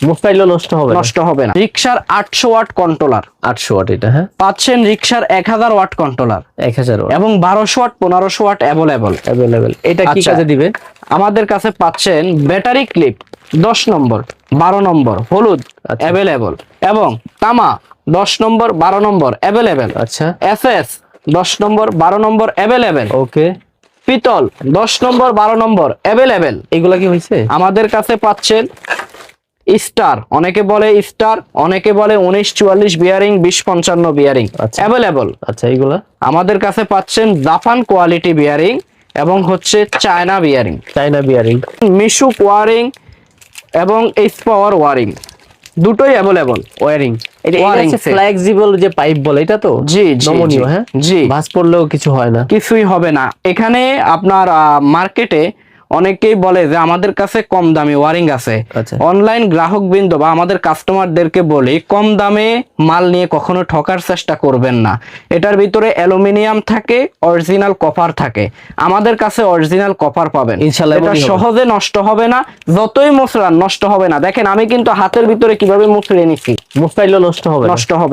মোবাইলও নষ্ট হবে না। রিক্সার 800 ওয়াট কন্ট্রোলার, 800 ওয়াট এটা, হ্যাঁ পাচ্ছেন রিক্সার 1000 ওয়াট কন্ট্রোলার 1000 ওয়াট এবং 1200 ওয়াট 1500 ওয়াট অ্যাভেলেবল। এটা কি আচ্ছা, কাজে দিবে? আমাদের কাছে পাচ্ছেন ব্যাটারি ক্লিপ 10 নম্বর 12 নম্বর হলুদ আচ্ছা। অ্যাভেলেবল এবং তামা 10 নম্বর 12 নম্বর অ্যাভেলেবল। আচ্ছা, এসএস 10 নম্বর 12 নম্বর অ্যাভেলেবল। ওকে, পিতল 10 নম্বর 12 নম্বর অ্যাভেলেবল। এগুলা কি হইছে? আমাদের কাছে পাচ্ছেন স্টার, অনেকে বলে স্টার, অনেকে বলে 1944 বিয়ারিং 2055 বিয়ারিং আচ্ছা। অ্যাভেলেবল। আচ্ছা, এগুলা আমাদের কাছে পাচ্ছেন জাপান কোয়ালিটি বিয়ারিং এবং হচ্ছে চায়না বিয়ারিং, চায়না বিয়ারিং, মিশুক ওয়ারিং এবং এইচ পাওয়ার ওয়ারিং, দুটোই অ্যাভেলেবল ওয়ারিং। এটা হচ্ছে ফ্লেক্সিবল যে পাইপ বলে, এটা তো জি নমনীয়, হ্যাঁ জি, ভাঁজ পড়লেও কিছু হয় না, কিছুই হবে না। এখানে আপনার মার্কেটে অনেকেই বলে যে আমাদের কাছে কম দামি ওয়ারিং আছে। আচ্ছা। অনলাইন গ্রাহক বৃন্দ বা আমাদের কাস্টমারদেরকে বলি, কম দামে মাল নিয়ে কখনো ঠকার চেষ্টা করবেন না। এটার ভিতরে অ্যালুমিনিয়াম থাকে, অরিজিনাল কপার থাকে। আমাদের কাছে অরিজিনাল কপার পাবেন ইনশাআল্লাহ, এটা সহজে নষ্ট হবে না, যতই মোছড়ান নষ্ট হবে না। দেখেন আমি কিন্তু হাতের ভিতরে কিভাবে মুছড়ে নিচ্ছি, মোবাইলও নষ্ট হবে না। নষ্ট হবে